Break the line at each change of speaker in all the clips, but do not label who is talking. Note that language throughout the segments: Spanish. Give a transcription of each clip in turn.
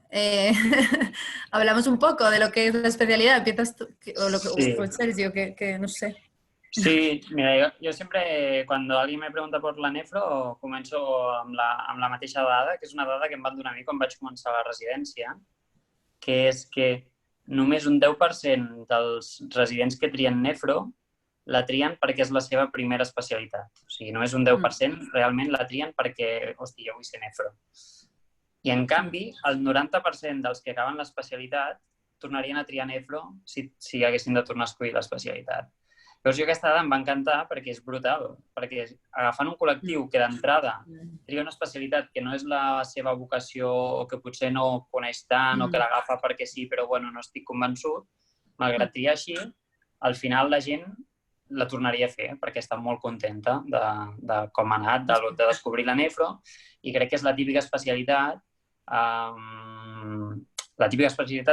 eh, hablamos un poco de lo que es la especialidad. Empiezas tú, o lo que,
Sí.
o Sergio, que no sé.
Sí, mira, jo sempre, quan algú me pregunta per la nefro, començo amb la mateixa dada, que és una dada que em van donar a mi quan vaig començar la residència, que és que només un 10% dels residents que trien nefro la trien perquè és la seva primera especialitat. O sigui, només un 10% realment la trien perquè, hòstia, jo vull ser nefro. I, en canvi, el 90% dels que acaben l'especialitat tornarien a triar nefro si haguessin de tornar a escollir l'especialitat. Llavors, jo aquesta dada em va encantar perquè és brutal, perquè agafant un col·lectiu que d'entrada tria una especialitat que no és la seva vocació o que potser no coneix tant o que l'agafa perquè sí, però bueno, no estic convençut, malgrat triar així, al final la gent la tornaria a fer perquè està molt contenta de com ha anat, de descobrir la nefro, i crec que és la típica especialitat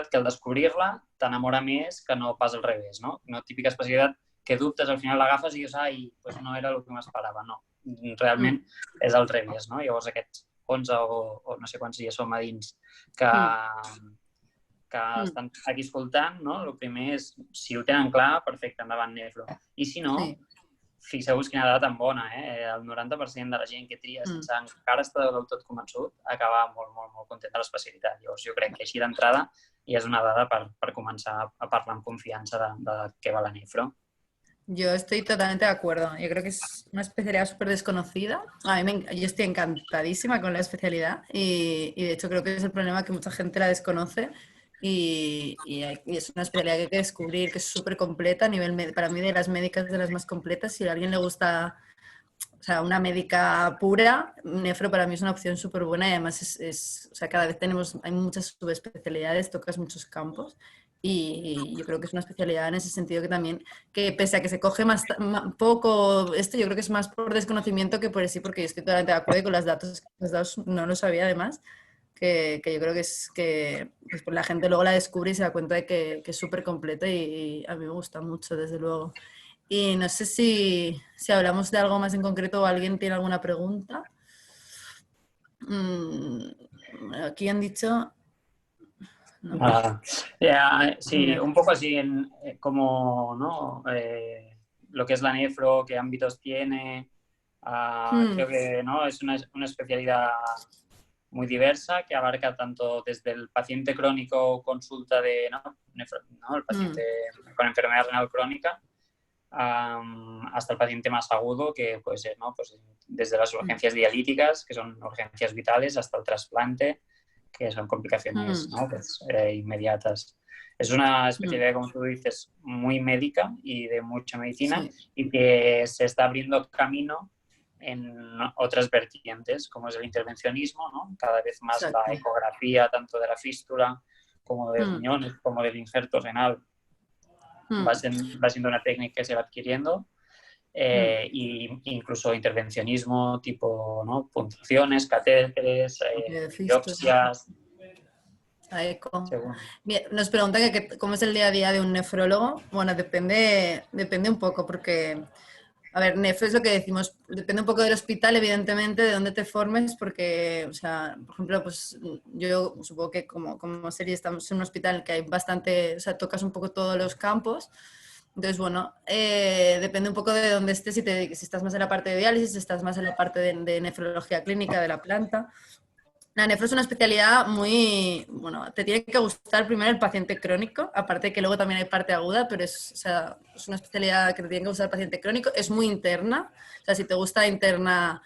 que al descobrir-la t'enamora més que no pas al revés, no? Una típica especialitat que dubtes, al final l'agafes i dius, ai, doncs no era el que m'esperava. No, realment és al revés, no? Llavors aquests 11 o no sé quants dies som a dins que estan aquí escoltant, no? El primer és, si ho tenen clar, perfecte, endavant nefro. I si no, fixeu-vos quina dada tan bona, el 90% de la gent que tria sense encara estar del tot convençut acaba molt, molt, molt content de l'especialitat. Llavors jo crec que així d'entrada ja és una dada per començar a parlar amb confiança de què va la nefro.
Yo estoy totalmente de acuerdo. Yo creo que es una especialidad súper desconocida. Yo estoy encantadísima con la especialidad y de hecho creo que es el problema que mucha gente la desconoce y es una especialidad que hay que descubrir, que es súper completa a nivel, para mí de las médicas de las más completas. Si a alguien le gusta, o sea, una médica pura, nefro para mí es una opción súper buena y además o sea, cada vez hay muchas subespecialidades, tocas muchos campos. Y yo creo que es una especialidad en ese sentido que también, que pese a que se coge más poco esto, yo creo que es más por desconocimiento que por sí, porque yo estoy totalmente de acuerdo y con los datos que has dado no lo sabía además, que yo creo que es que pues la gente luego la descubre y se da cuenta de que es súper completa y a mí me gusta mucho, desde luego. Y no sé si hablamos de algo más en concreto o alguien tiene alguna pregunta. Aquí han dicho...
No. Sí, un poco así como, ¿no? Lo que es la nefro, qué ámbitos tiene. Creo que ¿no? Es una especialidad muy diversa que abarca tanto desde el paciente crónico, consulta de el paciente con enfermedad renal crónica, hasta el paciente más agudo, que puede ser pues desde las urgencias dialíticas, que son urgencias vitales, hasta el trasplante, que son complicaciones pues, inmediatas. Es una especialidad, como tú dices, muy médica y de mucha medicina y que se está abriendo camino en otras vertientes, como es el intervencionismo, ¿no? Cada vez más la ecografía, tanto de la fístula como de riñones, como del injerto renal, va siendo una técnica que se va adquiriendo. Y incluso intervencionismo tipo punciones, catéteres, biopsias.
Nos preguntan cómo es el día a día de un nefrólogo. Bueno, depende un poco porque, a ver, nefro es lo que decimos, depende un poco del hospital, evidentemente, de dónde te formes, porque, o sea, por ejemplo, pues yo supongo que como serie estamos en un hospital que hay bastante, o sea, tocas un poco todos los campos. Entonces, bueno, depende un poco de dónde estés, si estás más en la parte de diálisis, si estás más en la parte de nefrología clínica de la planta. La nefro es una especialidad muy, bueno, te tiene que gustar primero el paciente crónico, aparte de que luego también hay parte aguda, pero es una especialidad que te tiene que gustar el paciente crónico, es muy interna, o sea, si te gusta interna,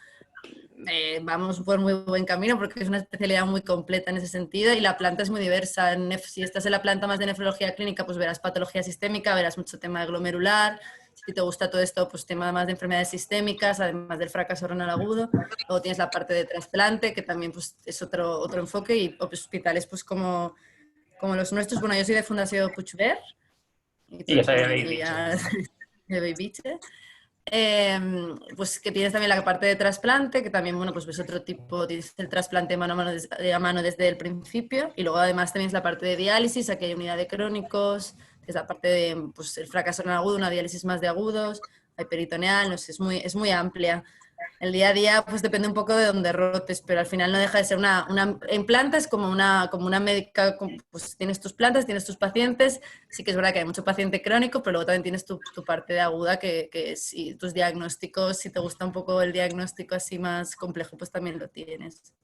vamos por muy buen camino porque es una especialidad muy completa en ese sentido y la planta es muy diversa. Si estás en la planta más de nefrología clínica, pues verás patología sistémica, verás mucho tema de glomerular. Si te gusta todo esto, pues tema más de enfermedades sistémicas, además del fracaso renal agudo. Luego tienes la parte de trasplante, que también pues, es otro enfoque, y hospitales pues como los nuestros. Bueno, yo soy de Fundación Puigverd.
Y yo soy
de Bellvitge. Pues que tienes también la parte de trasplante, que también, bueno, pues ves otro tipo, tienes el trasplante mano a mano desde el principio, y luego además tenéis la parte de diálisis, aquí hay unidad de crónicos, es la parte de pues, el fracaso en agudo, una diálisis más de agudos, hay peritoneal, no sé, es muy amplia. El día a día pues depende un poco de donde rotes, pero al final no deja de ser en planta es como una médica, pues tienes tus plantas, tienes tus pacientes, sí que es verdad que hay mucho paciente crónico, pero luego también tienes tu parte de aguda que es, y tus diagnósticos, si te gusta un poco el diagnóstico así más complejo, pues también lo tienes.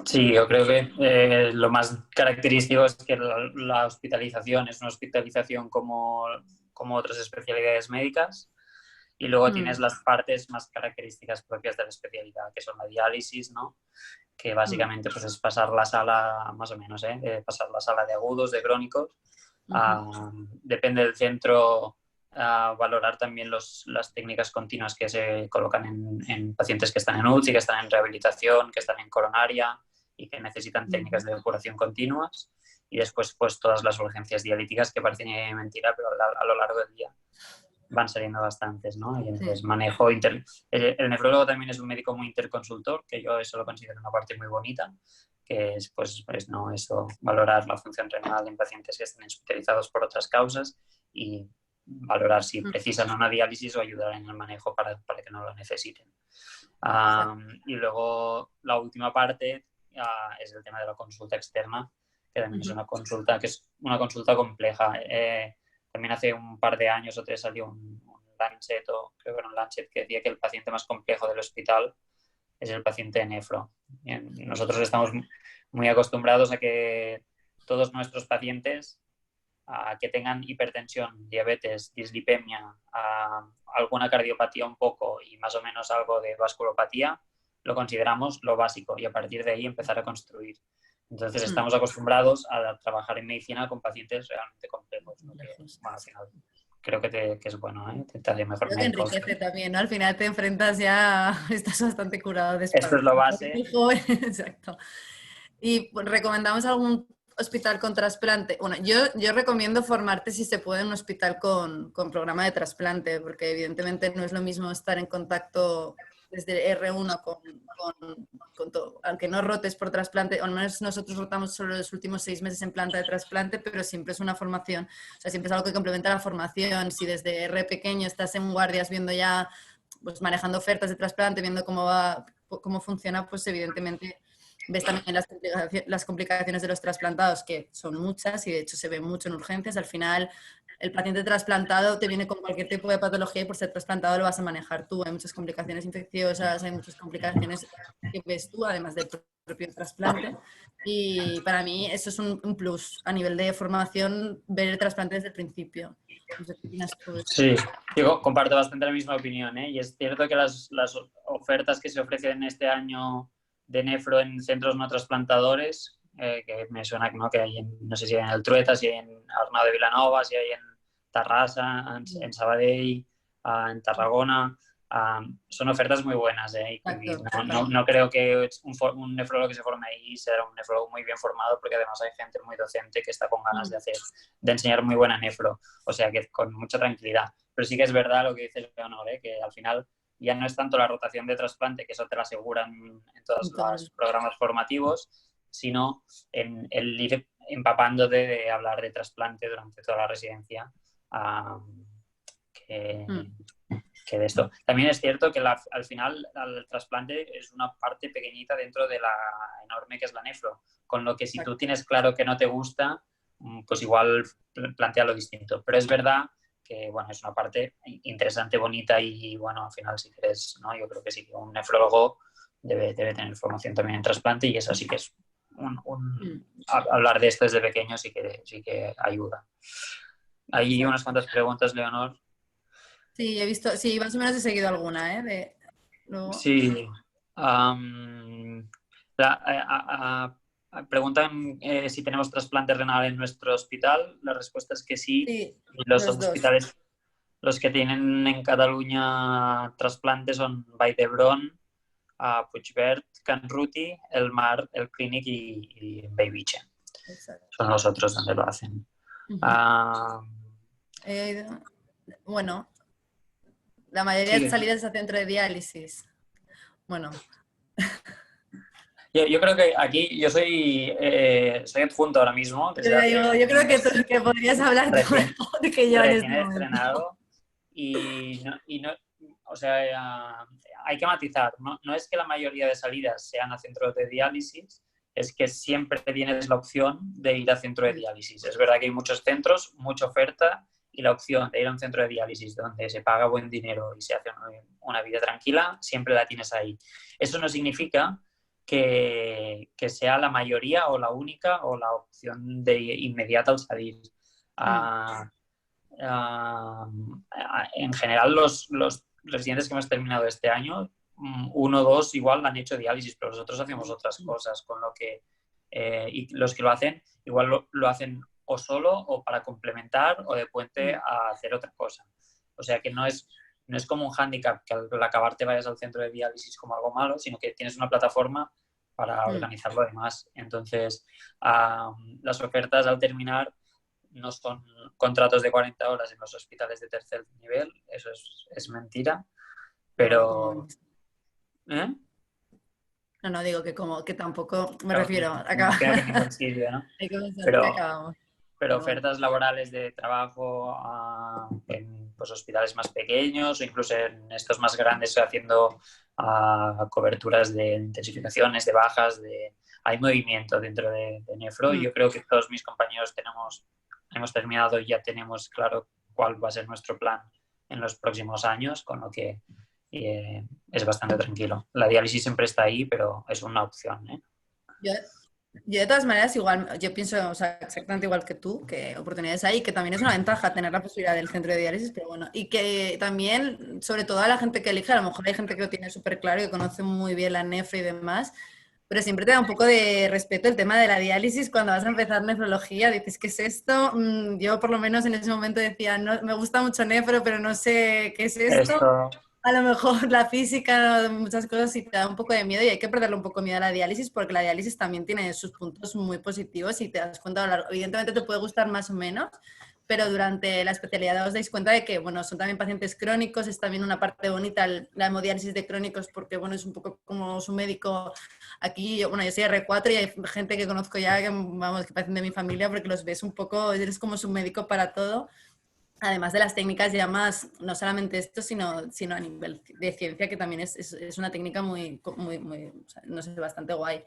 Sí, yo creo que lo más característico es que la hospitalización es una hospitalización como otras especialidades médicas y luego tienes las partes más características propias de la especialidad, que son la diálisis, ¿no? Que básicamente pues, es pasar la sala, más o menos, pasar la sala de agudos, de crónicos. Depende del centro, valorar también las técnicas continuas que se colocan en pacientes que están en UCI, que están en rehabilitación, que están en coronaria y que necesitan técnicas de depuración continuas. Y después, pues todas las urgencias dialíticas que parecen mentira, pero a lo largo del día van saliendo bastantes, ¿no? Y entonces manejo el nefrólogo también es un médico muy interconsultor, que yo eso lo considero una parte muy bonita, que es pues no eso, valorar la función renal en pacientes que estén hospitalizados por otras causas y valorar si precisan una diálisis o ayudar en el manejo para que no lo necesiten. Y luego la última parte es el tema de la consulta externa, que también es una consulta compleja. También hace un par de años o 3 salió un Lancet, o creo que era un Lancet, que decía que el paciente más complejo del hospital es el paciente de nefro. Bien, nosotros estamos muy acostumbrados a que todos nuestros pacientes que tengan hipertensión, diabetes, dislipemia, alguna cardiopatía un poco y más o menos algo de vasculopatía, lo consideramos lo básico y a partir de ahí empezar a construir. Entonces estamos acostumbrados a trabajar en medicina con pacientes realmente complejos, ¿no? Que, bueno, al final creo que es bueno, ¿eh? Te hace mejor médico.
Creo que enriquece también, ¿no? Al final te enfrentas ya, estás bastante curado de
Esto es lo base.
Exacto. ¿Y recomendamos algún hospital con trasplante? Bueno, yo recomiendo formarte si se puede en un hospital con programa de trasplante, porque evidentemente no es lo mismo estar en contacto desde R1 con todo, aunque no rotes por trasplante, al menos nosotros rotamos solo los últimos 6 meses en planta de trasplante, pero siempre es una formación, o sea, siempre es algo que complementa la formación. Si desde R pequeño estás en guardias viendo ya, pues manejando ofertas de trasplante, viendo cómo funciona, pues evidentemente ves también las complicaciones de los trasplantados, que son muchas y de hecho se ve mucho en urgencias. Al final, el paciente trasplantado te viene con cualquier tipo de patología y por ser trasplantado lo vas a manejar tú. Hay muchas complicaciones infecciosas, hay muchas complicaciones que ves tú, además del propio trasplante. Y para mí eso es un plus a nivel de formación, ver el trasplante desde el principio. No sé qué opinas tú de eso.
Sí, yo comparto bastante la misma opinión, ¿eh? Y es cierto que las ofertas que se ofrecen este año de nefro en centros no trasplantadores, que me suena, ¿no? Que hay no sé si hay en el Trueta, si hay en Arnau de Vilanova, si hay en Tarrasa, en Sabadell, en Tarragona. Son ofertas muy buenas, ¿eh? Y no creo que un nefrólogo que se forme ahí sea un nefrólogo muy bien formado, porque además hay gente muy docente que está con ganas de enseñar muy buena nefro, o sea que con mucha tranquilidad. Pero sí que es verdad lo que dice Leonor, que al final ya no es tanto la rotación de trasplante, que eso te lo aseguran en todos los programas formativos, sino en el ir empapándote de hablar de trasplante durante toda la residencia, que de esto. También es cierto que al final el trasplante es una parte pequeñita dentro de la enorme que es la nefro, con lo que si tú tienes claro que no te gusta, pues igual plantealo distinto. Pero es verdad que, bueno, es una parte interesante, bonita y, bueno, al final si quieres, ¿no? Yo creo que sí que un nefrólogo debe tener formación también en trasplante y eso sí que es hablar de esto desde pequeño sí que ayuda. Hay unas cuantas preguntas, Leonor.
Sí, he visto, sí, más o menos he seguido alguna, ¿eh?
Sí. Preguntan si tenemos trasplante renal en nuestro hospital. La respuesta es que sí. Los hospitales, los que tienen en Cataluña trasplante son Vall d'Hebron, Puigverd, Can Ruti, El Mar, El Clínic y Bellvitge. Son los otros donde lo hacen.
Bueno, la mayoría de salidas es a centro de diálisis. Bueno.
Yo creo que aquí yo soy adjunto ahora mismo.
Yo creo que podrías hablar mejor que yo.
Recién estrenado. Y no, o sea, hay que matizar. No es que la mayoría de salidas sean a centros de diálisis, es que siempre tienes la opción de ir a centro de diálisis. Es verdad que hay muchos centros, mucha oferta, y la opción de ir a un centro de diálisis donde se paga buen dinero y se hace una vida tranquila, siempre la tienes ahí. Eso no significa que sea la mayoría o la única o la opción de inmediata al salir. En general, los residentes que hemos terminado este año, 1 o 2 igual han hecho diálisis, pero nosotros hacemos otras cosas, con lo que y los que lo hacen igual lo hacen o solo o para complementar o de puente a hacer otra cosa. O sea que no es como un hándicap que al acabar te vayas al centro de diálisis como algo malo, sino que tienes una plataforma para organizar lo demás. Entonces, las ofertas al terminar no son contratos de 40 horas en los hospitales de tercer nivel, eso es mentira, pero... ¿Eh?
No, digo que tampoco me
Claro,
refiero.
no queda en ningún sitio, ¿no?
Hay que pensar que
Pero,
acabamos.
pero ofertas laborales de trabajo en pues, hospitales más pequeños o incluso en estos más grandes haciendo coberturas de intensificaciones, de bajas, hay movimiento dentro de nefro y yo creo que todos mis compañeros hemos terminado y ya tenemos claro cuál va a ser nuestro plan en los próximos años, con lo que es bastante tranquilo. La diálisis siempre está ahí, pero es una opción, ¿eh?
Yo de todas maneras, igual, yo pienso, o sea, exactamente igual que tú, que oportunidades hay, que también es una ventaja tener la posibilidad del centro de diálisis, pero bueno, y que también, sobre todo a la gente que elige, a lo mejor hay gente que lo tiene súper claro, que conoce muy bien la nefro y demás, pero siempre te da un poco de respeto el tema de la diálisis cuando vas a empezar nefrología, dices, ¿qué es esto? Yo por lo menos en ese momento decía, no, me gusta mucho nefro, pero no sé qué es esto. A lo mejor la física, muchas cosas sí te da un poco de miedo y hay que perderle un poco de miedo a la diálisis porque la diálisis también tiene sus puntos muy positivos y te das cuenta a lo largo. Evidentemente te puede gustar más o menos, pero durante la especialidad os dais cuenta de que, bueno, son también pacientes crónicos, es también una parte bonita la hemodiálisis de crónicos porque, bueno, es un poco como su médico aquí, bueno, yo soy R4 y hay gente que conozco ya que, vamos, que parecen de mi familia porque los ves un poco, eres como su médico para todo. Además de las técnicas ya más, no solamente esto, sino a nivel de ciencia, que también es una técnica muy, o sea, no sé, bastante guay.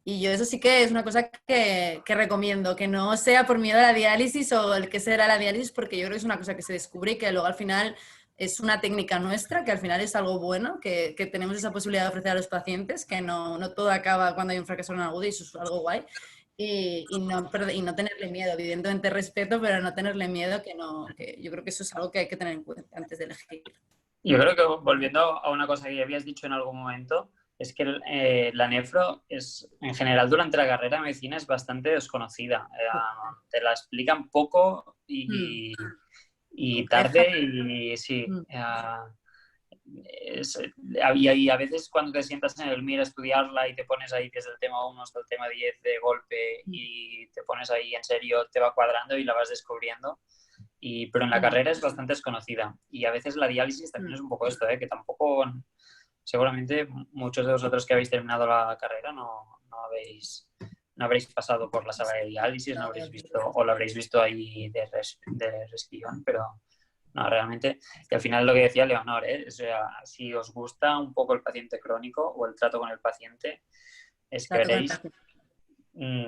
Y yo eso sí que es una cosa que recomiendo, que no sea por miedo a la diálisis o el que será la diálisis, porque yo creo que es una cosa que se descubre y que luego al final es una técnica nuestra, que al final es algo bueno, que tenemos esa posibilidad de ofrecer a los pacientes, que no todo acaba cuando hay un fracaso renal agudo y eso es algo guay. Y no tenerle miedo, evidentemente respeto, pero no tenerle miedo, que yo creo que eso es algo que hay que tener en cuenta antes de elegir.
Yo creo que volviendo a una cosa que ya habías dicho en algún momento, es que la nefro es, en general, durante la carrera de medicina es bastante desconocida. Te la explican poco y tarde y sí. Y a veces cuando te sientas en el MIR a estudiarla y te pones ahí desde el tema 1 hasta el tema 10 de golpe y te pones ahí en serio, te va cuadrando y la vas descubriendo. Pero en la carrera es bastante desconocida. Y a veces la diálisis también es un poco esto, que tampoco, seguramente muchos de vosotros que habéis terminado la carrera no habréis pasado por la sala de diálisis, no habréis visto, o lo habréis visto ahí de resquillón, pero no, realmente, y al final lo que decía Leonor, o sea, si os gusta un poco el paciente crónico o el trato con el paciente, es que veréis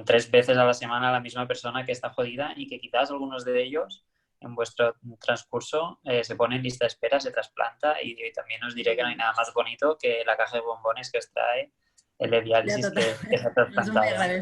3 veces a la semana a la misma persona que está jodida y que quizás algunos de ellos en vuestro transcurso se pone en lista de espera, se trasplanta y también os diré que no hay nada más bonito que la caja de bombones que os trae el de diálisis que se ha trasplantado.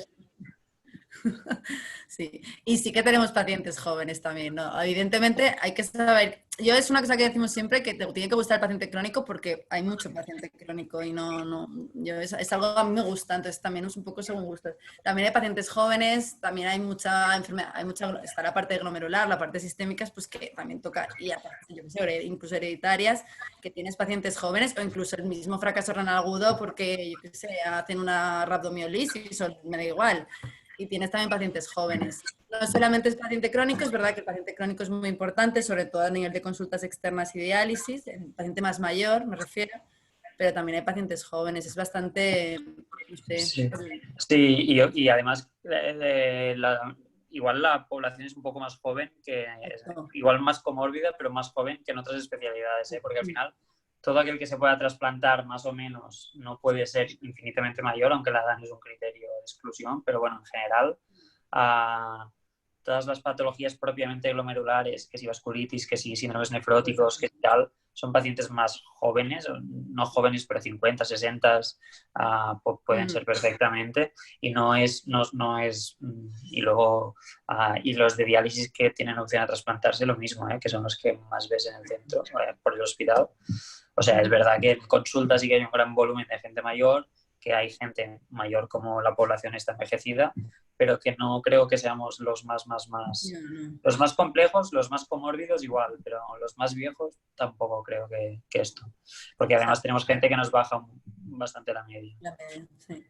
Sí, y sí que tenemos pacientes jóvenes también, ¿no? Evidentemente hay que saber, yo es una cosa que decimos siempre, que te tiene que gustar el paciente crónico porque hay mucho paciente crónico y yo es algo que a mí me gusta, entonces también es un poco según gustos. También hay pacientes jóvenes, también hay mucha enfermedad, está la parte glomerular, la parte sistémica, pues que también toca, y aparte, yo qué sé, incluso hereditarias, que tienes pacientes jóvenes o incluso el mismo fracaso renal agudo porque, yo qué sé, hacen una rhabdomiolisis o me da igual. Y tienes también pacientes jóvenes. No solamente es paciente crónico, es verdad que el paciente crónico es muy importante, sobre todo a nivel de consultas externas y diálisis, el paciente más mayor, me refiero, pero también hay pacientes jóvenes, es bastante, no sé.
Sí, y además igual la población es un poco más joven, igual más comórbida, pero más joven que en otras especialidades, porque al final todo aquel que se pueda trasplantar más o menos no puede ser infinitamente mayor, aunque la edad no es un criterio de exclusión, pero bueno, en general, todas las patologías propiamente glomerulares, que si vasculitis, que si síndromes nefróticos, que si tal, son pacientes más jóvenes, no jóvenes, pero 50, 60, pueden ser perfectamente, y y luego, y los de diálisis que tienen opción a trasplantarse, lo mismo, que son los que más ves en el centro, por el hospital. O sea, es verdad que en consulta sí que hay un gran volumen de gente mayor, que hay gente mayor como la población está envejecida, pero que no creo que seamos los los más complejos, los más comórbidos igual, pero los más viejos tampoco creo que esto. Porque además tenemos gente que nos baja bastante la media.
Sí.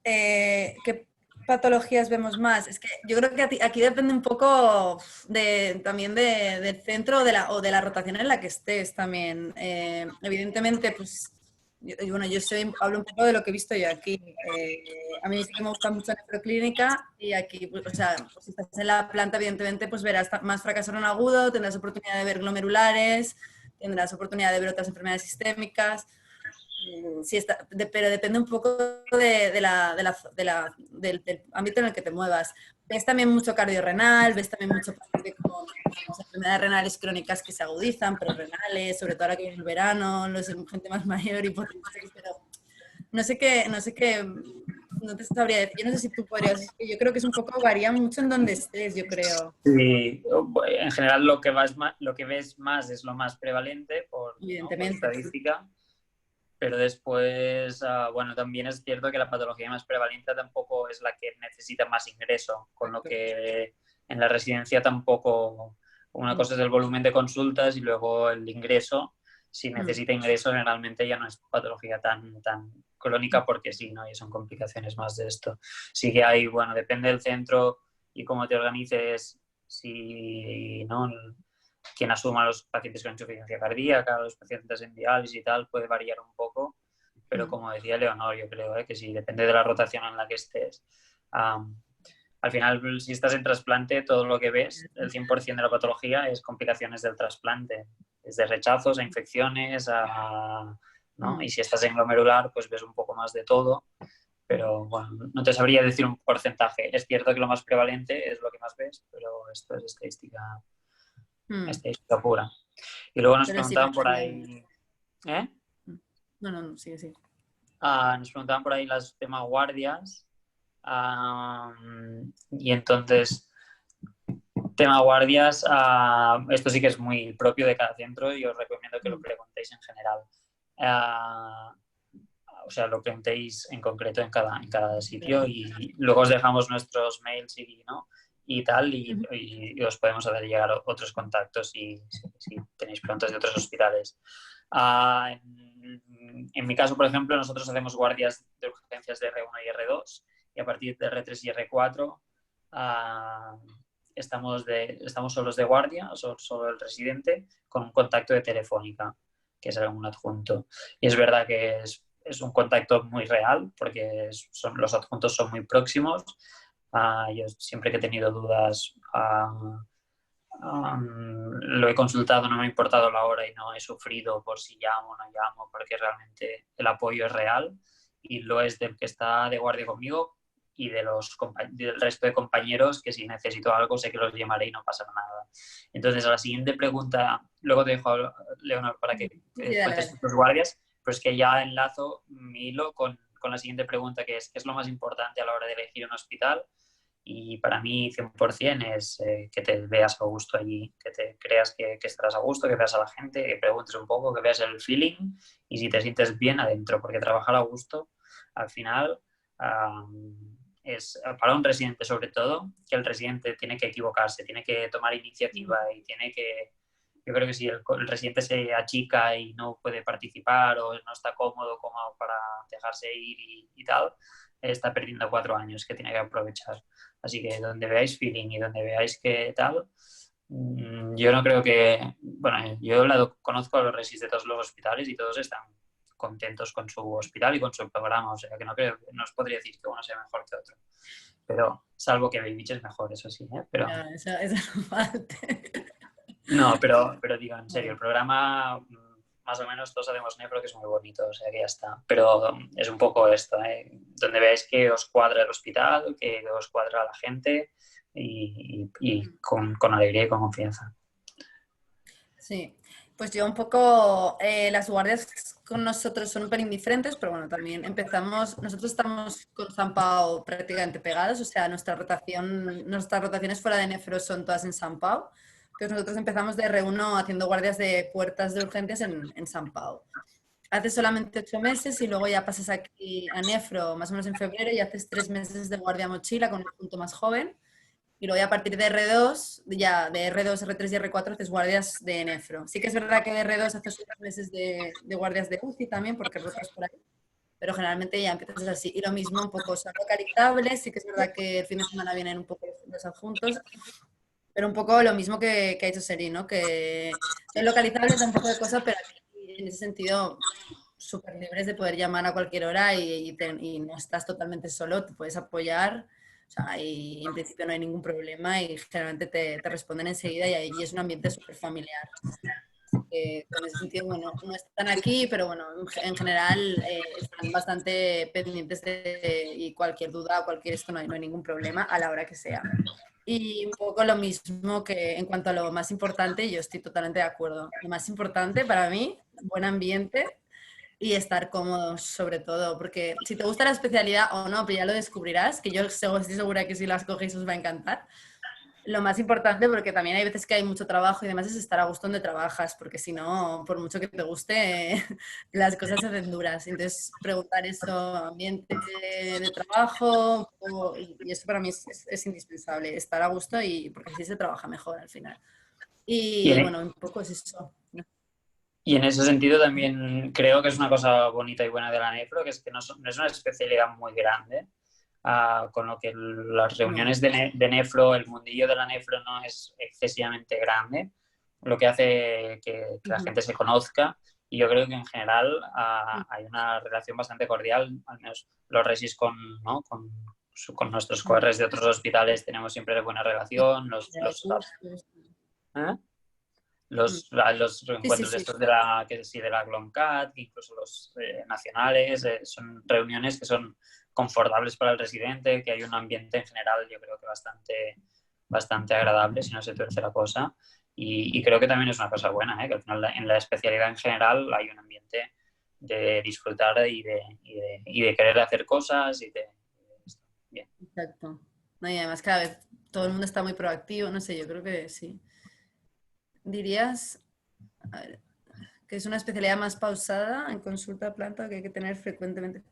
¿Qué patologías vemos más? Es que yo creo que aquí depende un poco también del centro o de la rotación en la que estés también. Evidentemente, pues bueno, hablo un poco de lo que he visto yo aquí. A mí sí que me gusta mucho la nefroclínica y aquí, pues, o sea, pues si estás en la planta, evidentemente, pues verás más fracaso en agudo, tendrás oportunidad de ver glomerulares, tendrás oportunidad de ver otras enfermedades sistémicas. Sí, pero depende un poco del ámbito en el que te muevas. Ves también mucho cardiorrenal, ves también mucho paciente con enfermedades renales crónicas que se agudizan, pero renales, sobre todo ahora que viene el verano, gente más mayor y potentes, pero no sé qué, no te sabría decir. Yo no sé si tú podrías, yo creo que es un poco, varía mucho en donde estés, yo creo.
Sí, en general lo que ves más es lo más prevalente por estadística. Pero después, bueno, también es cierto que la patología más prevalente tampoco es la que necesita más ingreso, con lo que en la residencia tampoco, una cosa es el volumen de consultas y luego el ingreso. Si necesita ingreso, generalmente ya no es patología tan crónica porque sí, ¿no? Y son complicaciones más de esto. Sí que hay, bueno, depende del centro y cómo te organices, si, ¿no? Quien asuma a los pacientes con insuficiencia cardíaca, los pacientes en diálisis y tal, puede variar un poco, pero como decía Leonor, yo creo que sí, depende de la rotación en la que estés. Al final, si estás en trasplante, todo lo que ves, el 100% de la patología es complicaciones del trasplante, desde rechazos a infecciones, ¿no? Y si estás en glomerular, pues ves un poco más de todo, pero bueno, no te sabría decir un porcentaje. Es cierto que lo más prevalente es lo que más ves, pero esto es estadística pura. Y luego nos preguntaban por ahí...
No, sí, sí.
Nos preguntaban por ahí las temas guardias. Y entonces, tema guardias, esto sí que es muy propio de cada centro y os recomiendo que lo preguntéis en general. O sea, lo preguntéis en concreto en cada sitio y luego os dejamos nuestros mails y tal, y os podemos hacer llegar otros contactos si tenéis preguntas de otros hospitales. En mi caso, por ejemplo, nosotros hacemos guardias de urgencias de R1 y R2 y a partir de R3 y R4 estamos solos de guardia, solo el residente, con un contacto de telefónica, que es algún adjunto. Y es verdad que es un contacto muy real porque los adjuntos son muy próximos. Yo siempre que he tenido dudas lo he consultado, no me ha importado la hora y no he sufrido por si llamo o no llamo, porque realmente el apoyo es real y lo es del que está de guardia conmigo y del resto de compañeros, que si necesito algo sé que los llamaré y no pasará nada. Entonces, a la siguiente pregunta, luego te dejo a Leonor para que cuentes tus guardias, pero es que ya enlazo mi hilo con la siguiente pregunta, que es ¿qué es lo más importante a la hora de elegir un hospital? Y para mí 100% es que te veas a gusto allí, que te creas que estarás a gusto, que veas a la gente, que preguntes un poco, que veas el feeling y si te sientes bien adentro, porque trabajar a gusto al final es para un residente sobre todo, que el residente tiene que equivocarse, tiene que tomar iniciativa y tiene que... Yo creo que si el residente se achica y no puede participar o no está cómodo como para dejarse ir y tal, está perdiendo 4 años que tiene que aprovechar. Así que donde veáis feeling y donde veáis que tal, yo no creo que... Bueno, yo conozco a los resis de todos los hospitales y todos están contentos con su hospital y con su programa, o sea que no os podría decir que uno sea mejor que otro. Pero salvo que Baybitch es mejor, eso sí, ¿eh? Pero...
No, esa no falte.
No, pero digo, en serio, el programa más o menos todos hacemos nefro, que es muy bonito, o sea que ya está. Pero es un poco esto, donde veáis que os cuadra el hospital, que os cuadra la gente y con alegría y con confianza.
Sí, pues yo un poco, las guardias con nosotros son un pelín diferentes, pero bueno, también nosotros estamos con San Pau prácticamente pegados, o sea, nuestras rotaciones fuera de nefro son todas en San Pau, pero nosotros empezamos de R1 haciendo guardias de puertas de urgencias en San Pau. Haces solamente 8 meses y luego ya pasas aquí a nefro más o menos en febrero y haces 3 meses de guardia mochila con un punto más joven. Y luego ya a partir de R2, ya de R2, R3 y R4 haces guardias de nefro. Sí que es verdad que de R2 haces 3 meses de guardias de UCI también, porque rotas por ahí, pero generalmente ya empiezas así. Y lo mismo, un poco son localizables, sí que es verdad que el fin de semana vienen un poco los adjuntos, pero un poco lo mismo que ha hecho Seri, ¿no? Que son localizables, da un poco de cosa, pero aquí, en ese sentido súper libres de poder llamar a cualquier hora y no estás totalmente solo, te puedes apoyar. O sea, y en principio no hay ningún problema y generalmente te responden enseguida y es un ambiente súper familiar. En ese sentido, bueno, no están aquí, pero bueno, en general están bastante pendientes y cualquier duda, cualquier esto, no hay ningún problema a la hora que sea. Y un poco lo mismo que en cuanto a lo más importante, yo estoy totalmente de acuerdo. Lo más importante para mí, buen ambiente y estar cómodos sobre todo, porque si te gusta la especialidad o no, pero ya lo descubrirás, que yo estoy segura que si las cogéis os va a encantar. Lo más importante, porque también hay veces que hay mucho trabajo y demás, es estar a gusto donde trabajas, porque si no, por mucho que te guste, las cosas se hacen duras. Entonces, preguntar eso, ambiente de trabajo, y eso para mí es indispensable, estar a gusto y porque así se trabaja mejor al final.
Y
Y bueno, un poco es eso.
Y en ese sentido también creo que es una cosa bonita y buena de la nefro, que es que no es una especialidad muy grande, con lo que las
No.
reuniones de nefro, el mundillo de la nefro no es excesivamente grande, lo que hace que la gente se conozca. Y yo creo que en general hay una relación bastante cordial, al menos los resis ¿no? con nuestros QRs de otros hospitales tenemos siempre buena relación, ¿eh? Los encuentros
Sí.
estos de la Glomcat, incluso los nacionales, son reuniones que son confortables para el residente, que hay un ambiente en general, yo creo que bastante agradable, si no se tuerce la cosa. Y creo que también es una cosa buena, que al final en la especialidad en general hay un ambiente de disfrutar y de querer hacer cosas y de bien.
Exacto. No, y además cada vez todo el mundo está muy proactivo, no sé, yo creo que sí. Dirías, a ver, que es una especialidad más pausada en consulta planta que hay que tener frecuentemente.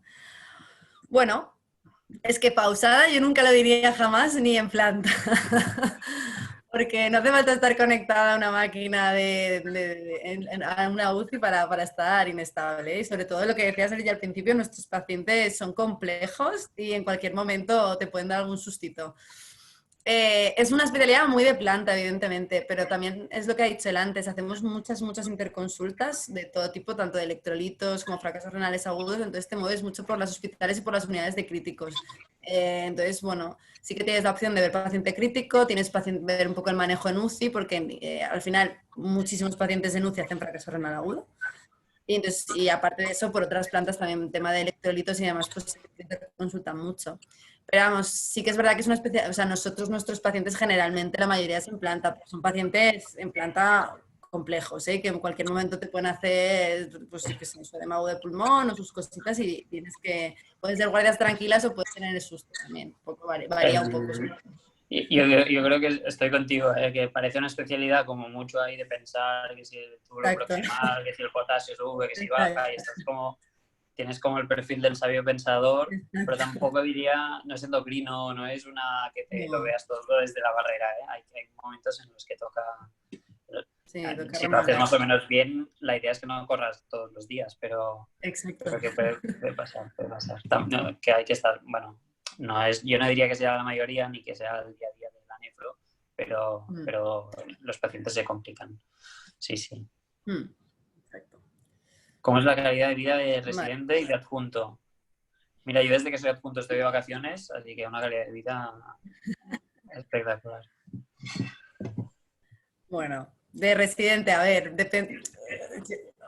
Bueno, es que pausada yo nunca lo diría jamás ni en planta. Porque no hace falta estar conectada a una máquina a una UCI para estar inestable. Y sobre todo lo que decías ya al principio, nuestros pacientes son complejos y en cualquier momento te pueden dar algún sustito. Es una especialidad muy de planta, evidentemente, pero también es lo que ha dicho él antes. Hacemos muchas interconsultas de todo tipo, tanto de electrolitos como fracasos renales agudos. Entonces te mueves mucho por los hospitales y por las unidades de críticos. Entonces, bueno, sí que tienes la opción de ver paciente crítico, tienes ver un poco el manejo en UCI, porque al final muchísimos pacientes en UCI hacen fracaso renal agudo. Y aparte de eso, por otras plantas también, tema de electrolitos y demás, pues se consultan mucho. Pero vamos, sí que es verdad que es una especie, o sea, nuestros pacientes generalmente, la mayoría es en planta, pero son pacientes en planta complejos, ¿eh? Que en cualquier momento te pueden hacer, pues que se su edema de pulmón o sus cositas y pueden ser guardias tranquilas o puedes tener el susto también, un poco varía un poco.
Yo creo que estoy contigo, que parece una especialidad como mucho ahí de pensar que si el túbulo proximal, que si el potasio sube, que si baja, y estás como, tienes como el perfil del sabio pensador, pero tampoco diría, no es endocrino, no es una que te lo veas todo desde la barrera, hay momentos en los que toca...
Sí,
si lo haces más o menos bien, la idea es que no corras todos los días, pero creo que puede pasar. No, que hay que estar, bueno, yo no diría que sea la mayoría ni que sea el día a día de la nefro, pero los pacientes se complican. Sí.
Exacto.
¿Cómo es la calidad de vida de residente y de adjunto? Mira, yo desde que soy adjunto estoy de vacaciones, así que una calidad de vida espectacular.
Bueno, de residente, a ver, depende.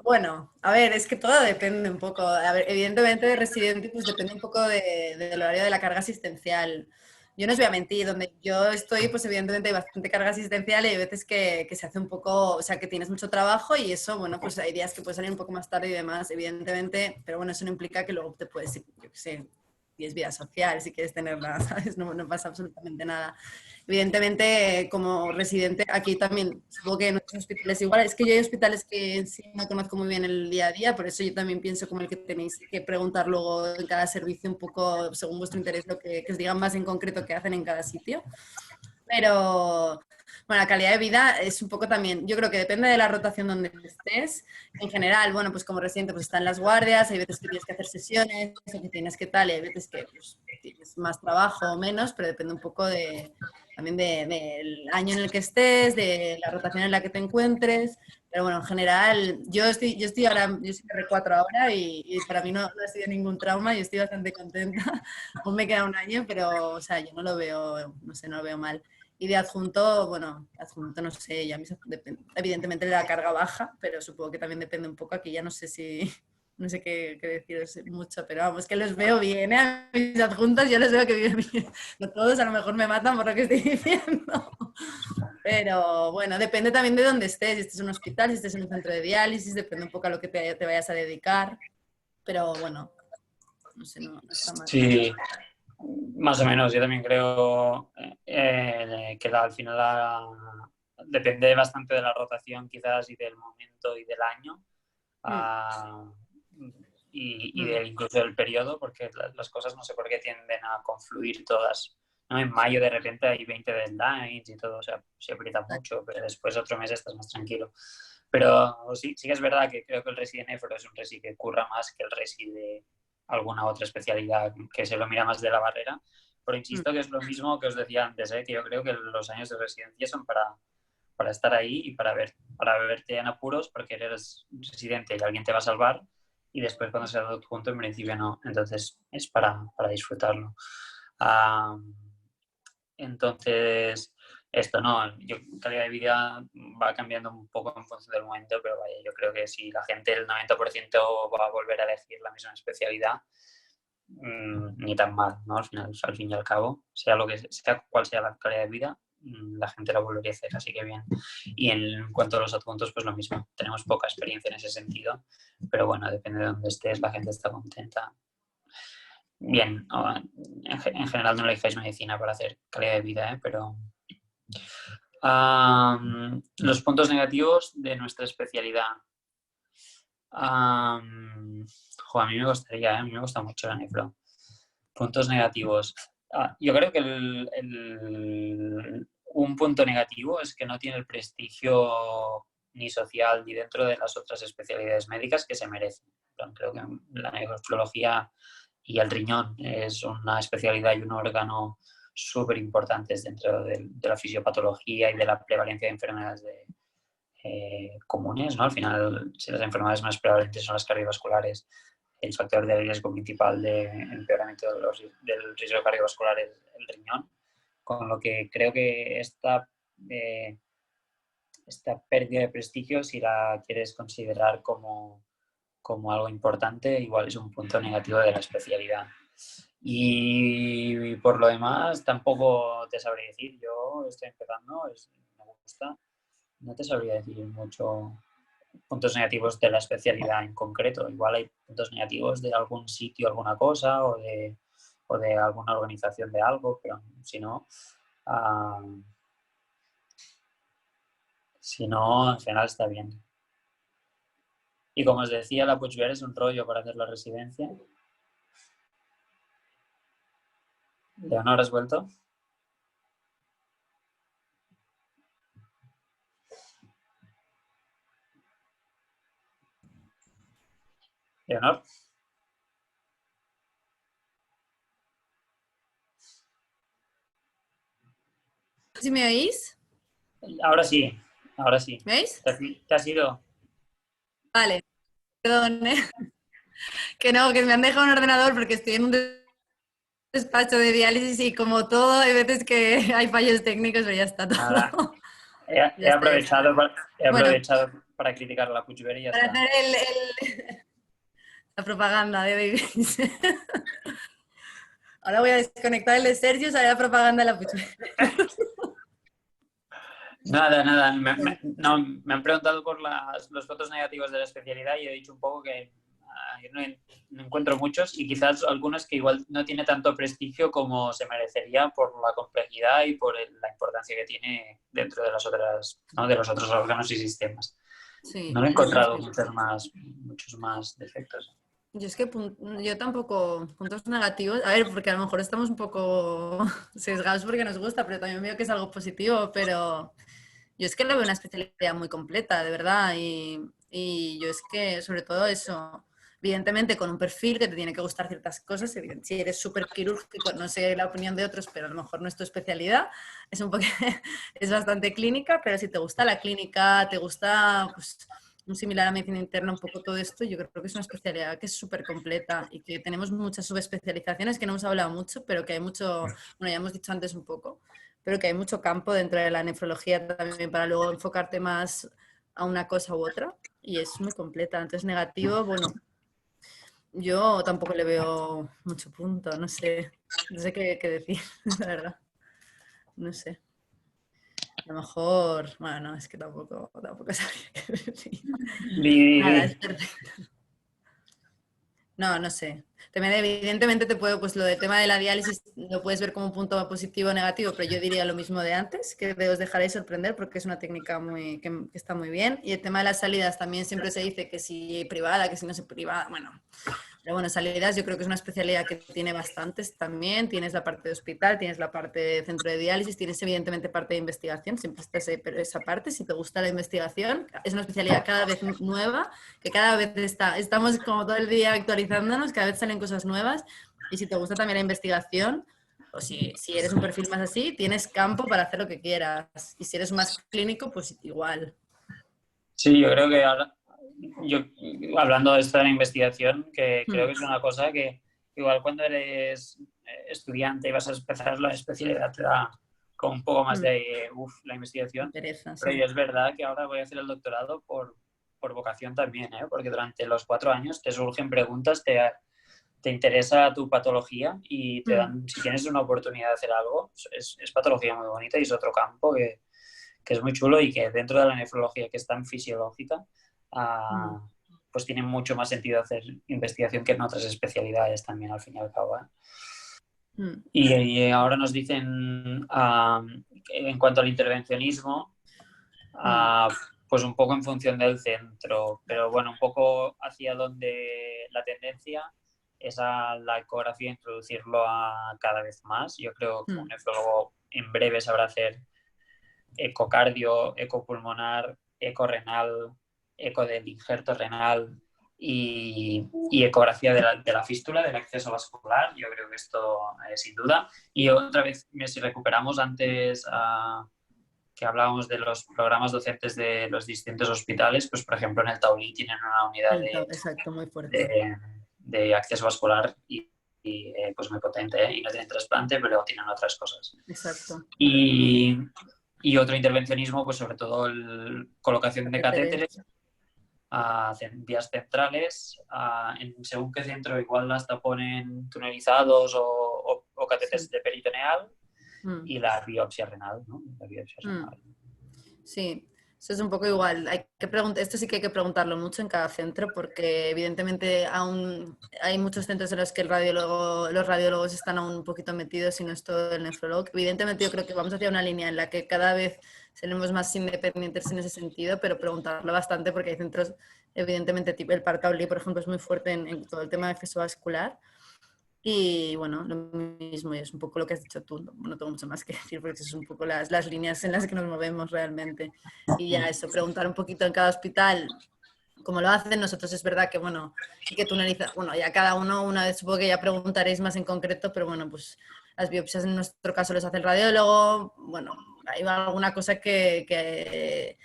Bueno, a ver, es que todo depende un poco. A ver, evidentemente de residente, pues depende un poco del horario de la carga asistencial. Yo no os voy a mentir, donde yo estoy, pues evidentemente hay bastante carga asistencial y hay veces que se hace un poco, o sea, que tienes mucho trabajo y eso, bueno, pues hay días que puedes salir un poco más tarde y demás, evidentemente, pero bueno, eso no implica que luego te puedes, yo qué sé, tienes vida social, si quieres tenerla, ¿sabes? No, no pasa absolutamente nada. Evidentemente, como residente, aquí también, supongo que en otros hospitales igual, es que yo hay hospitales que en sí no conozco muy bien el día a día, por eso yo también pienso como el que tenéis que preguntar luego en cada servicio un poco, según vuestro interés, lo que os digan más en concreto que hacen en cada sitio. Pero, bueno, la calidad de vida es un poco también, yo creo que depende de la rotación donde estés. En general, bueno, pues como residente, pues están las guardias, hay veces que tienes que hacer sesiones, o que tienes que tal, y hay veces que pues, tienes más trabajo o menos, pero depende un poco también del año en el que estés, de la rotación en la que te encuentres. Pero bueno, en general, yo estoy ahora, yo soy R4 ahora y para mí no ha sido ningún trauma, yo estoy bastante contenta. Aún me queda un año, pero, o sea, yo no lo veo, no sé, no lo veo mal. Y de adjunto, bueno, adjunto no sé, ya evidentemente la carga baja, pero supongo que también depende un poco. Aquí ya no sé si, no sé qué deciros mucho, pero vamos, que los veo bien, ¿eh? A mis adjuntos yo los veo que viven bien. No todos a lo mejor me matan por lo que estoy diciendo. Pero bueno, depende también de dónde estés, si estés en un hospital, si estés en un centro de diálisis, depende un poco a lo que te vayas a dedicar. Pero bueno, no sé, no está mal.
Sí, más o menos. Yo también creo que al final depende bastante de la rotación quizás y del momento y del año.
Mm,
ah, y
mm,
del, incluso del periodo, porque las cosas no sé por qué tienden a confluir todas. ¿No? En mayo de repente hay 20 deadlines y todo, o sea, se aprieta mucho, pero después otro mes estás más tranquilo. Pero sí, sí que es verdad que creo que el resi de nefro es un resi que curra más que el resi de alguna otra especialidad que se lo mira más de la barrera. Pero
mm.
insisto que es lo mismo que os decía antes, que yo creo que los años de residencia son para estar ahí y para verte en apuros porque eres residente y alguien te va a salvar y después cuando seas adjunto en principio no. Entonces es para disfrutarlo. Entonces, esto no, yo, calidad de vida va cambiando un poco en función del momento, pero vaya, yo creo que si la gente, el 90% va a volver a elegir la misma especialidad, ni tan mal, ¿no? Al fin y al cabo, sea cual sea la calidad de vida, la gente la volvería a hacer, así que bien. Y en cuanto a los adjuntos, pues lo mismo, tenemos poca experiencia en ese sentido, pero bueno, depende de dónde estés, la gente está contenta. Bien, en general no elijáis medicina para hacer calidad de vida, pero los puntos negativos de nuestra especialidad. A mí me gustaría, a mí me gusta mucho la nefro. Puntos negativos. Yo creo que un punto negativo es que no tiene el prestigio ni social ni dentro de las otras especialidades médicas que se merecen. Creo que la nefrología y el riñón es una especialidad y un órgano súper importantes dentro de la fisiopatología y de la prevalencia de enfermedades comunes, ¿no? Al final, si las enfermedades más prevalentes son las cardiovasculares, el factor de riesgo principal de empeoramiento del riesgo cardiovascular es el riñón, con lo que creo que esta pérdida de prestigio, si la quieres considerar como algo importante, igual es un punto negativo de la especialidad. Y por lo demás, tampoco te sabría decir. Yo estoy empezando, me gusta. No te sabría decir mucho puntos negativos de la especialidad en concreto. Igual hay puntos negativos de algún sitio, alguna cosa, o de alguna organización de algo, pero si no, en general está bien. Y como os decía, la Puigverd es un rollo para hacer la residencia. Leonor, ¿has vuelto? Leonor.
¿Sí me oís?
Ahora sí, ahora sí.
¿Me oís?
¿Te has ido?
Vale, perdón, ¿eh? Que no, que me han dejado un ordenador porque estoy en un despacho de diálisis y como todo, hay veces que hay fallos técnicos, pero ya está
Nada.
todo.
He
Ya está, ya está.
aprovechado, he
Bueno,
aprovechado para criticar a la Puigvert y ya
Para
está.
hacer la propaganda de Babies. Ahora voy a desconectar el de Sergio y haré la propaganda de la Puigvert.
Nada. No, me han preguntado por los fotos negativos de la especialidad y he dicho un poco que yo no encuentro muchos y quizás algunos que igual no tiene tanto prestigio como se merecería por la complejidad y por la importancia que tiene dentro de las otras, ¿no? De los otros órganos y sistemas.
Sí,
No he encontrado muchos más defectos.
yo es que yo tampoco, puntos negativos, a ver, porque a lo mejor estamos un poco sesgados porque nos gusta, pero también veo que es algo positivo, pero yo es que lo veo una especialidad muy completa, de verdad, y yo es que sobre todo eso, evidentemente con un perfil que te tiene que gustar ciertas cosas, si eres súper quirúrgico, no sé la opinión de otros, pero a lo mejor no es tu especialidad, es un poco, es bastante clínica, pero si te gusta la clínica, te gusta pues, un similar a medicina interna, un poco todo esto, yo creo que es una especialidad que es súper completa y que tenemos muchas subespecializaciones que no hemos hablado mucho, pero que hay mucho, bueno, ya hemos dicho antes un poco, pero que hay mucho campo dentro de la nefrología también para luego enfocarte más a una cosa u otra y es muy completa. Entonces, negativo, bueno, yo tampoco le veo mucho punto, no sé qué decir, la verdad, no sé. A lo mejor, bueno, no, es que tampoco sabría qué decir. Nada, es perfecto. No sé. También evidentemente te puedo, pues lo del tema de la diálisis lo puedes ver como un punto positivo o negativo, pero yo diría lo mismo de antes, que os dejaréis sorprender porque es una técnica que está muy bien. Y el tema de las salidas también siempre se dice que si privada, que si no es privada, bueno. Pero bueno, salidas yo creo que es una especialidad que tiene bastantes también. Tienes la parte de hospital, tienes la parte de centro de diálisis, tienes evidentemente parte de investigación, siempre está esa parte. Si te gusta la investigación, es una especialidad cada vez nueva, que cada vez estamos como todo el día actualizándonos, cada vez salen cosas nuevas. Y si te gusta también la investigación, o si eres un perfil más así, tienes campo para hacer lo que quieras. Y si eres más clínico, pues igual.
Sí, yo creo que ahora, hablando de esto de la investigación, que creo que es una cosa que igual cuando eres estudiante y vas a empezar la especialidad te da con un poco más de la investigación.
Interesa, sí.
Pero yo es verdad que ahora voy a hacer el doctorado por vocación también, porque durante los 4 años te surgen preguntas, te interesa tu patología y te dan, si tienes una oportunidad de hacer algo, es patología muy bonita y es otro campo que es muy chulo y que dentro de la nefrología, que es tan fisiológica, pues tiene mucho más sentido hacer investigación que en otras especialidades también, al fin y al cabo. Y ahora nos dicen, en cuanto al intervencionismo, pues un poco en función del centro, pero bueno, un poco hacia donde la tendencia es a la ecografía introducirlo a cada vez más. Yo creo que un nefrólogo en breve sabrá hacer ecocardio, ecopulmonar, ecorrenal, eco del injerto renal y ecografía de la fístula, del acceso vascular. Yo creo que esto sin duda. Y otra vez, si recuperamos antes que hablábamos de los programas docentes de los distintos hospitales, pues por ejemplo en el Taulí tienen una unidad
Exacto, muy fuerte.
de acceso vascular y pues muy potente, y no tienen trasplante, pero tienen otras cosas.
Exacto.
Y otro intervencionismo, pues sobre todo colocación de catéteres a vías centrales, según qué centro igual hasta ponen tunelizados o catéteres de peritoneal y la biopsia renal, ¿no? La biopsia renal.
Sí, eso es un poco igual. Esto sí que hay que preguntarlo mucho en cada centro porque evidentemente aún hay muchos centros en los que los radiólogos están aún un poquito metidos y no es todo el nefrólogo. Evidentemente yo creo que vamos hacia una línea en la que cada vez seremos más independientes en ese sentido, pero preguntarlo bastante porque hay centros, evidentemente, tipo el Parcauli, por ejemplo, es muy fuerte en todo el tema de acceso vascular. Y bueno, lo mismo, y es un poco lo que has dicho tú, no tengo mucho más que decir porque son un poco las líneas en las que nos movemos realmente. Y ya eso, preguntar un poquito en cada hospital cómo lo hacen. Nosotros es verdad que, bueno, sí que tuneliza, bueno, ya cada uno, una vez supongo que ya preguntaréis más en concreto, pero bueno, pues las biopsias en nuestro caso les hace el radiólogo, bueno, hay alguna cosa que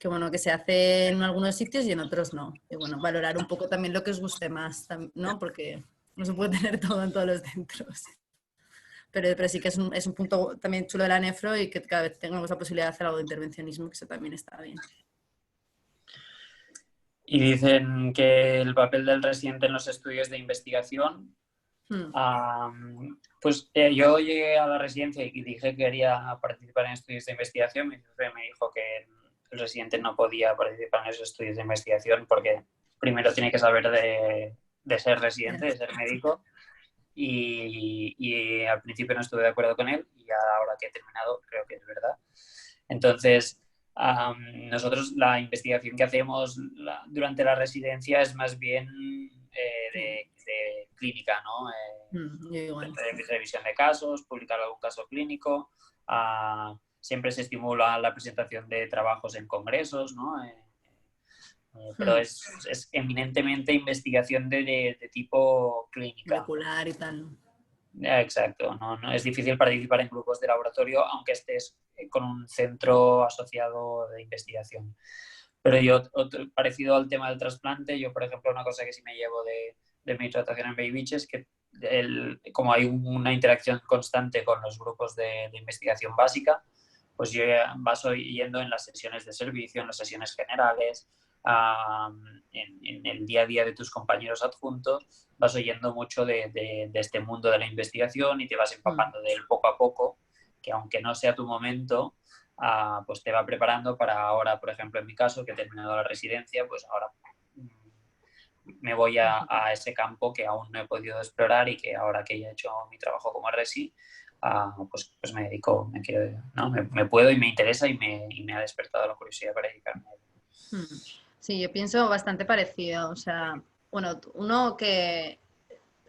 bueno, que se hace en algunos sitios y en otros no. Y bueno, valorar un poco también lo que os guste más, ¿no? Porque no se puede tener todo en todos los centros. Pero sí que es un punto también chulo de la nefro y que cada vez tengamos la posibilidad de hacer algo de intervencionismo, que eso también está bien.
Y dicen que el papel del residente en los estudios de investigación, pues yo llegué a la residencia y dije que quería participar en estudios de investigación. Mi jefe me dijo que el residente no podía participar en esos estudios de investigación porque primero tiene que saber de ser residente, de ser médico. Y al principio no estuve de acuerdo con él y ahora que he terminado creo que es verdad. Entonces, nosotros la investigación que hacemos durante la residencia es más bien de clínica, ¿no? Revisión de casos, publicar algún caso clínico. Siempre se estimula la presentación de trabajos en congresos, ¿no? Pero es eminentemente investigación de tipo clínica.
Molecular y tal.
Exacto, no es difícil participar en grupos de laboratorio aunque estés con un centro asociado de investigación. Pero yo, parecido al tema del trasplante, yo, por ejemplo, una cosa que sí me llevo de mi rotación en Bay Beach es que como hay una interacción constante con los grupos de investigación básica, pues yo vas yendo en las sesiones de servicio, en las sesiones generales, en el día a día de tus compañeros adjuntos, vas oyendo mucho de este mundo de la investigación y te vas empapando de él poco a poco, que aunque no sea tu momento, pues te va preparando para ahora, por ejemplo, en mi caso, que he terminado la residencia, pues ahora me voy a ese campo que aún no he podido explorar y que ahora que ya he hecho mi trabajo como resi, pues me dedico, me puedo y me interesa y me ha despertado la curiosidad para dedicarme a ello.
Sí, yo pienso bastante parecido. O sea, bueno, uno que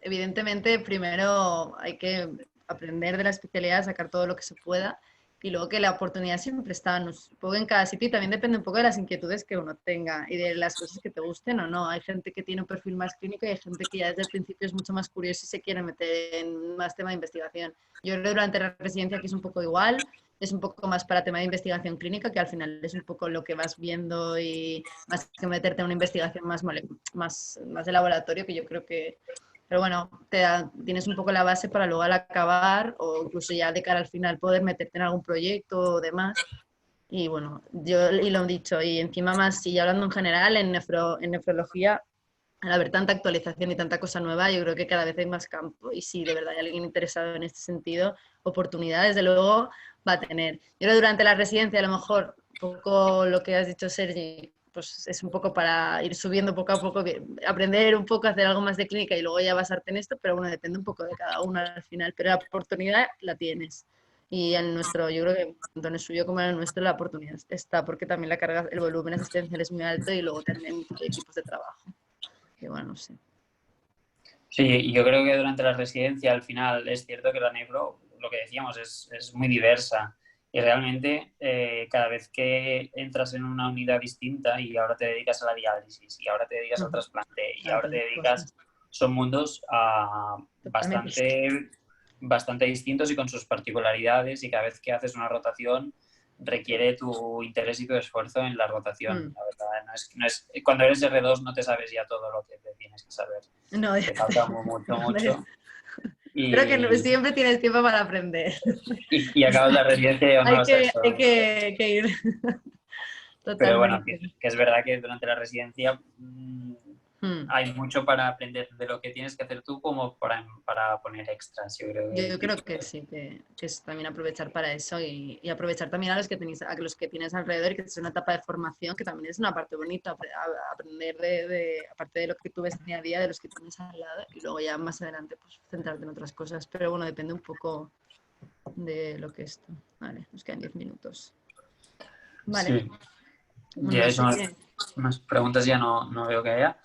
evidentemente primero hay que aprender de la especialidad, sacar todo lo que se pueda y luego que la oportunidad siempre está, supongo que en cada sitio y también depende un poco de las inquietudes que uno tenga y de las cosas que te gusten o no. Hay gente que tiene un perfil más clínico y hay gente que ya desde el principio es mucho más curioso y se quiere meter en más tema de investigación. Yo creo que durante la residencia aquí es un poco igual, es un poco más para tema de investigación clínica, que al final es un poco lo que vas viendo y más que meterte en una investigación más de laboratorio, que yo creo que... Pero bueno, tienes un poco la base para luego al acabar o incluso ya de cara al final poder meterte en algún proyecto o demás. Y bueno, y lo he dicho, y encima más, y hablando en general, en nefrología, al haber tanta actualización y tanta cosa nueva, yo creo que cada vez hay más campo y si de verdad hay alguien interesado en este sentido, oportunidades, desde luego va a tener. Yo creo que durante la residencia, a lo mejor, un poco lo que has dicho, Sergi, pues es un poco para ir subiendo poco a poco, aprender un poco, hacer algo más de clínica y luego ya basarte en esto, pero bueno, depende un poco de cada uno al final, pero la oportunidad la tienes. Y en nuestro, yo creo que tanto en el suyo como en el nuestro la oportunidad está, porque también la carga, el volumen asistencial es muy alto y luego también equipos de trabajo. Que bueno, no sé.
Sí, y yo creo que durante la residencia al final es cierto que la nefro, lo que decíamos, es muy diversa y realmente cada vez que entras en una unidad distinta y ahora te dedicas a la diálisis y ahora te dedicas al trasplante y ahora te dedicas, son mundos bastante distintos y con sus particularidades y cada vez que haces una rotación requiere tu interés y tu esfuerzo en la rotación. La verdad, no es, cuando eres R2 no te sabes ya todo lo que te tienes que saber.
No,
te falta mucho.
Creo que no, siempre tienes tiempo para aprender.
Y acabas la residencia y no lo sabes todo.
Hay que ir. Totalmente.
Pero bueno, que es verdad que durante la residencia hay mucho para aprender de lo que tienes que hacer tú como para poner extras, yo creo.
Yo creo que sí, que es también aprovechar para eso y aprovechar también a los que tienes alrededor y que es una etapa de formación que también es una parte bonita, aprender aparte de lo que tú ves día a día, de los que tienes al lado y luego ya más adelante pues centrarte en otras cosas. Pero bueno, depende un poco de lo que es esto. Vale, nos quedan 10 minutos. Vale.
Sí. Ya eso, más preguntas ya no veo que haya.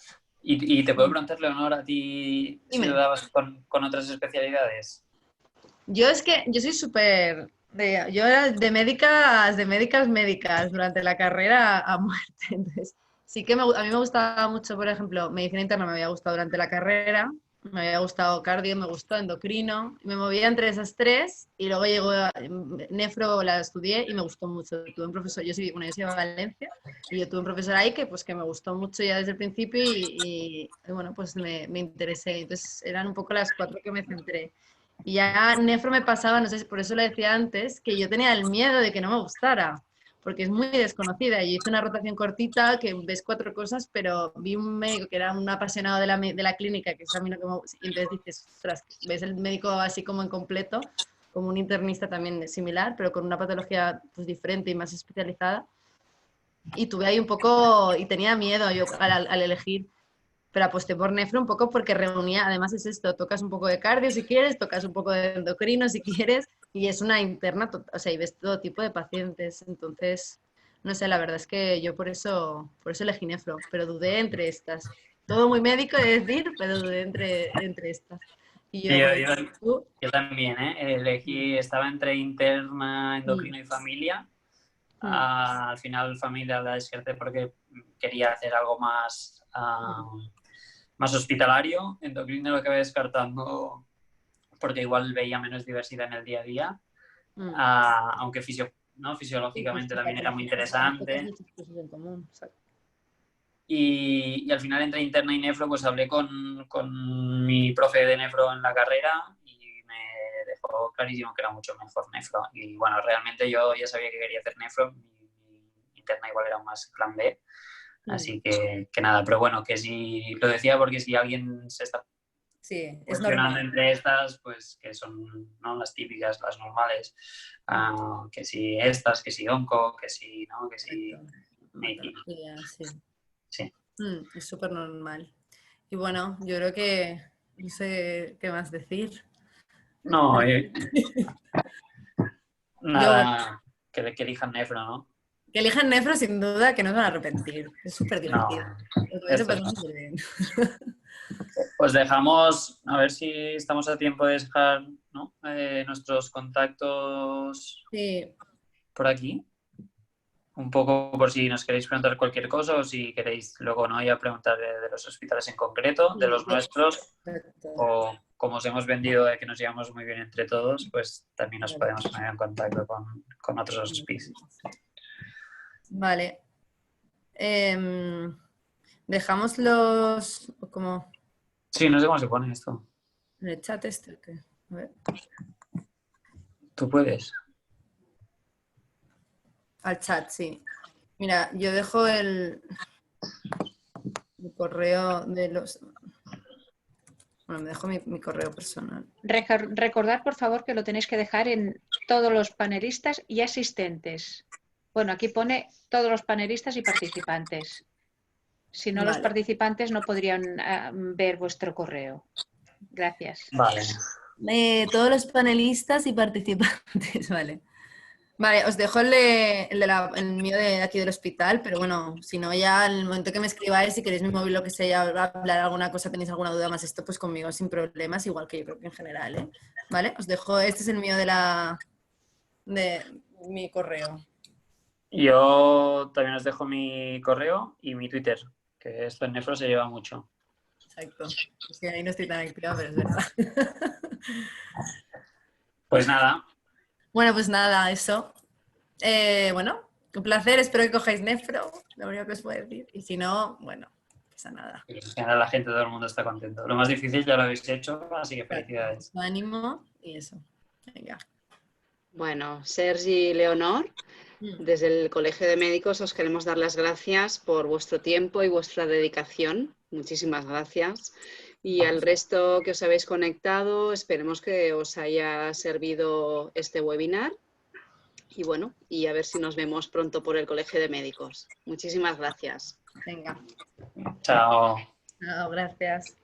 ¿Y te puedo preguntar, Leonor, a ti si lo dabas con otras especialidades?
Yo es que yo soy súper... Yo era de médicas durante la carrera a muerte. Entonces, sí que a mí me gustaba mucho, por ejemplo, medicina interna me había gustado durante la carrera, me había gustado cardio, me gustó endocrino, me movía entre esas tres y luego llegó nefro, la estudié y me gustó mucho. Tuve un profesor, yo soy de Valencia y yo tuve un profesor ahí que me gustó mucho ya desde el principio y bueno, pues me interesé. Entonces eran un poco las 4 que me centré. Y ya nefro me pasaba, no sé, por eso lo decía antes, que yo tenía el miedo de que no me gustara. porque es muy desconocida. Yo hice una rotación cortita que ves 4 cosas, pero vi un médico que era un apasionado de la clínica, que es a mí lo que y entonces dices, ostras, ves el médico así como en completo, como un internista también similar, pero con una patología pues diferente y más especializada. Y tuve ahí un poco, y tenía miedo yo al elegir, pero aposté por nefro un poco porque reunía, además es esto, tocas un poco de cardio si quieres, tocas un poco de endocrino si quieres, y es una interna, o sea, y ves todo tipo de pacientes. Entonces, no sé, la verdad es que yo por eso elegí nefro, pero dudé entre estas. Todo muy médico de decir, pero dudé entre estas. Y yo,
Yo,
bueno,
yo,
tú,
yo también, elegí, estaba entre interna, endocrino y familia. Al final familia la descarté porque quería hacer algo más, más hospitalario. Endocrino lo acabé descartando porque igual veía menos diversidad en el día a día, aunque fisiológicamente también era muy interesante.
muchas cosas en común.
Y al final entre interna y nefro, pues hablé con mi profe de nefro en la carrera y me dejó clarísimo que era mucho mejor nefro. Y bueno, realmente yo ya sabía que quería hacer nefro, mi interna igual era más plan B, así que nada, pero bueno, que si lo decía porque si alguien se está cuestionando entre estas, pues que son, ¿no?, las típicas, las normales, que si estas, que si onco, que si, ¿no?, que si medicina. Sí.
Es súper normal. Y bueno, yo creo que no sé qué más decir.
No, nada,
Yo,
que elijan nefro, ¿no?
que elijan nefro sin duda, que no se van a arrepentir. Es súper divertido.
No, esto no. Pues dejamos, a ver si estamos a tiempo de dejar, ¿no?, nuestros contactos por aquí. Un poco por si nos queréis preguntar cualquier cosa o si queréis luego, ¿no?, ya preguntar de los hospitales en concreto, de los nuestros, o como os hemos vendido de que nos llevamos muy bien entre todos, pues también nos podemos poner en contacto con otros hospicios.
Vale. Dejamos los... como
Sí, no sé cómo se pone esto.
¿En el chat este o qué? A ver.
Tú puedes.
Al chat, sí. Mira, yo dejo el correo de los... Bueno, me dejo mi correo personal.
Recordad, por favor, que lo tenéis que dejar en todos los panelistas y asistentes. Bueno, aquí pone todos los panelistas y participantes. Si no, los participantes no podrían ver vuestro correo. Gracias.
Vale.
Todos los panelistas y participantes, vale. Vale, os dejo el mío de aquí del hospital, pero bueno, si no, ya al momento que me escribáis, si queréis mi móvil, lo que sea, hablar alguna cosa, tenéis alguna duda más, esto pues conmigo sin problemas, igual que yo creo que en general, ¿eh? Vale, os dejo, este es el mío de mi correo.
Yo también os dejo mi correo y mi Twitter, que esto en nefro se lleva mucho.
Exacto, es que ahí no estoy tan activa, pero es verdad.
Pues nada.
Bueno, pues nada, eso. Bueno, un placer, espero que cojáis nefro, lo único que os puedo decir. Y si no, bueno, no pasa nada.
En general la gente, todo el mundo está contento. Lo más difícil ya lo habéis hecho, así que felicidades.
Ánimo y eso. Venga.
Bueno, Sergi y Leonor, desde el Colegio de Médicos os queremos dar las gracias por vuestro tiempo y vuestra dedicación. Muchísimas gracias. Y al resto que os habéis conectado, esperemos que os haya servido este webinar. Y bueno, y a ver si nos vemos pronto por el Colegio de Médicos. Muchísimas gracias.
Venga.
Chao.
No, gracias.